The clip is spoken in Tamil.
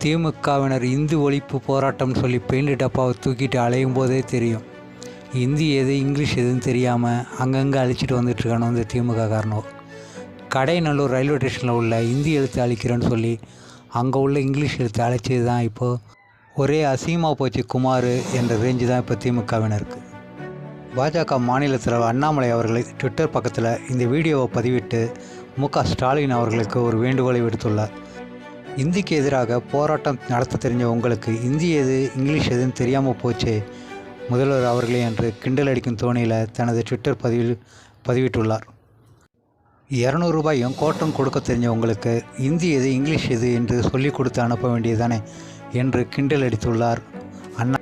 திமுகவினர் இந்தி ஒழிப்பு போராட்டம் சொல்லி பெயிண்ட் டப்பாவை தூக்கிட்டு அலையும் போதே தெரியும் இந்தி எது இங்கிலீஷ் எதுன்னு தெரியாமல் அங்கங்கே அழிச்சிட்டு வந்துட்டுருக்கானோ இந்த திமுக காரணம். கடைநல்லூர் ரயில்வே ஸ்டேஷனில் உள்ள இந்தி எழுத்து அழிக்கிறேன்னு சொல்லி அங்கே உள்ள இங்கிலீஷ் எழுத்து அழைச்சது தான் இப்போது ஒரே அசிங்கமாக போச்சு குமார் என்ற ரேஞ்சு தான் இப்போ திமுகவினருக்கு. பாஜக மாநில தலைவர் அண்ணாமலை அவர்களை ட்விட்டர் பக்கத்தில் இந்த வீடியோவை பதிவிட்டு மு.க. ஸ்டாலின் அவர்களுக்கு ஒரு வேண்டுகோளை விடுத்துள்ளார். இந்திக்கு எதிராக போராட்டம் நடத்த தெரிஞ்ச உங்களுக்கு இந்தி எது இங்கிலீஷ் எதுன்னு தெரியாமல் போச்சே முதல்வர் அவர்களே என்று கிண்டல் அடிக்கும் தோணியில் தனது ட்விட்டர் பதிவில் பதிவிட்டுள்ளார். 200 ரூபாயும் கோட்டம் கொடுக்க தெரிஞ்ச உங்களுக்கு இந்தி எது இங்கிலீஷ் எது என்று சொல்லிக் கொடுத்து அனுப்ப வேண்டியதானே என்று கிண்டல் அடித்துள்ளார் அண்ணா.